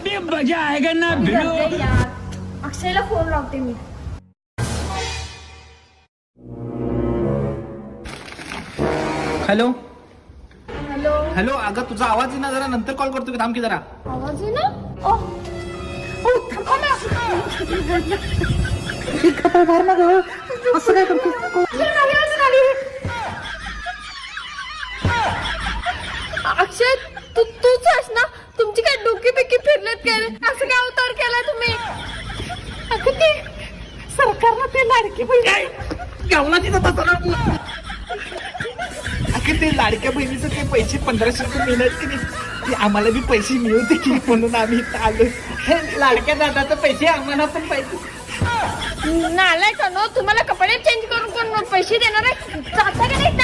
अभी मजा आएगा ना भिड़ो. यार अक्षयला फोन लावते मी. Hello hello. हॅलो, अगं तुझा आवाज आहे ना, जरा नंतर कॉल करतो की, थांब की जरा. आवाज आहे ना. थांबा ना. असं काय करतो? अजून आली. अक्षय तूच आहेस ना. तुमची काय डोकी बिकी फिरलेत काय? असं काय अवतार केला तुम्ही? अगं ते सरकारनं ते लाडकी बहीण गावला तिथं तसं. अगं ते लाडक्या बहिणीचं ते पैसे 1500 रुपये मिळत की नाही, ते आम्हाला बी पैसे मिळवते की, म्हणून आम्ही इथं आलो. लाडक्या दादाचे पैसे आम्हाला पण पाहिजे. नालाय का नो, तुम्हाला कपडे चेंज करून कोण पैसे देणार आहे? जाता का नाही?